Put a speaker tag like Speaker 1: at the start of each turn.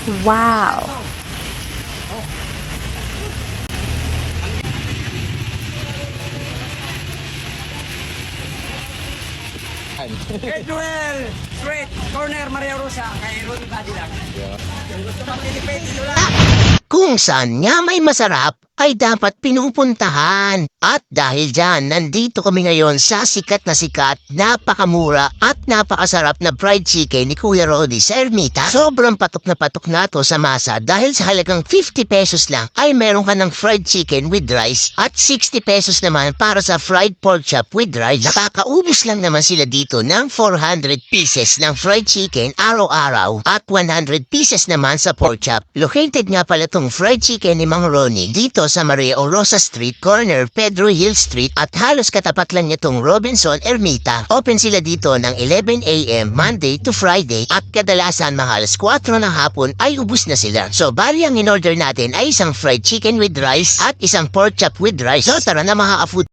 Speaker 1: Wow!
Speaker 2: Edwell Street, corner Maria Rosa, kay Ronnie Badilag. Gusto mag-tilipid, wala.
Speaker 3: Kung saan nga may masarap ay dapat pinupuntahan. At dahil dyan, nandito kami ngayon sa sikat, napakamura at napakasarap na fried chicken ni Kuya Rodi sa Ermita. Sobrang patok na to sa masa dahil sa halagang 50 pesos lang ay meron ka ng fried chicken with rice at 60 pesos naman para sa fried pork chop with rice. Nakakaubos lang naman sila dito ng 400 pieces ng fried chicken araw-araw at 100 pieces naman sa pork chop. Located nga pala tong fried chicken ni Mang Ronnie dito sa Maria Rosa Street, corner Pedro Hill Street at halos katapat lang niya tong Robinson Ermita. Open sila dito ng 11 a.m. Monday to Friday at kadalasan mga alas 4 ng hapon ay ubus na sila. So bali ang in-order natin ay isang fried chicken with rice at isang pork chop with rice. So tara na mga ka-food